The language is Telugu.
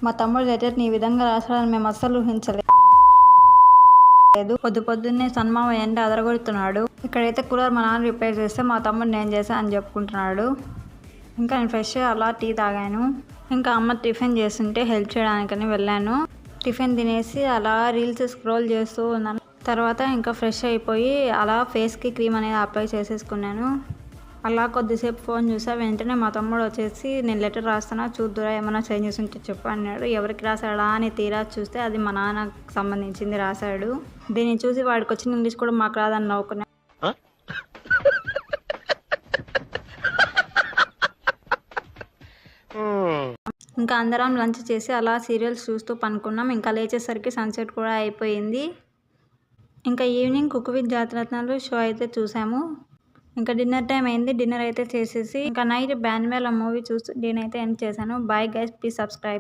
మా తమ్ముడు లెటర్ని ఈ విధంగా రాశాడని మేము అస్సలు ఊహించలేదు. పొద్దున్నే సన్మామ ఎండ అదరగొడుతున్నాడు. ఇక్కడైతే కూలర్ మా నాన్న రిపేర్ చేస్తే మా తమ్ముడు నేను చేశా అని చెప్పుకుంటున్నాడు. ఇంకా నేను ఫ్రెష్ అలా టీ తాగాను. ఇంకా అమ్మ టిఫిన్ చేస్తుంటే హెల్ప్ చేయడానికని వెళ్ళాను. టిఫిన్ తినేసి అలా రీల్స్ స్క్రోల్ చేస్తూ ఉన్నాను. తర్వాత ఇంకా ఫ్రెష్ అయిపోయి అలా ఫేస్కి క్రీమ్ అనేది అప్లై చేసేసుకున్నాను. అలా కొద్దిసేపు ఫోన్ చూసా. వెంటనే మా తమ్ముడు వచ్చేసి నేను లెటర్ రాస్తానా చూద్దురా ఏమైనా చేంజెస్ ఉంటే చెప్పు అన్నాడు. ఎవరికి రాశాడా అని తీరా చూస్తే అది మా నాన్నకు సంబంధించింది రాశాడు. దీన్ని చూసి వాడికి వచ్చిన ఇంగ్లీష్ కూడా మాకు రాదని నవ్వుకున్నాను. ఇంకా అందరం లంచ్ చేసి అలా సీరియల్స్ చూస్తూ పనుకున్నాం. ఇంకా లేచేసరికి సన్సెట్ కూడా అయిపోయింది. ఇంకా evening cook with Jathiratnalu show అయితే చూసాము. ఇంకా డిన్నర్ టైం అయింది. డిన్నర్ అయితే చేసేసి ఇంకా నైట్ బ్యాన్ మేళ మూవీ చూస్తూ డిన్నర్ అయితే ఎండ్ చేశాను. Bye guys, please subscribe.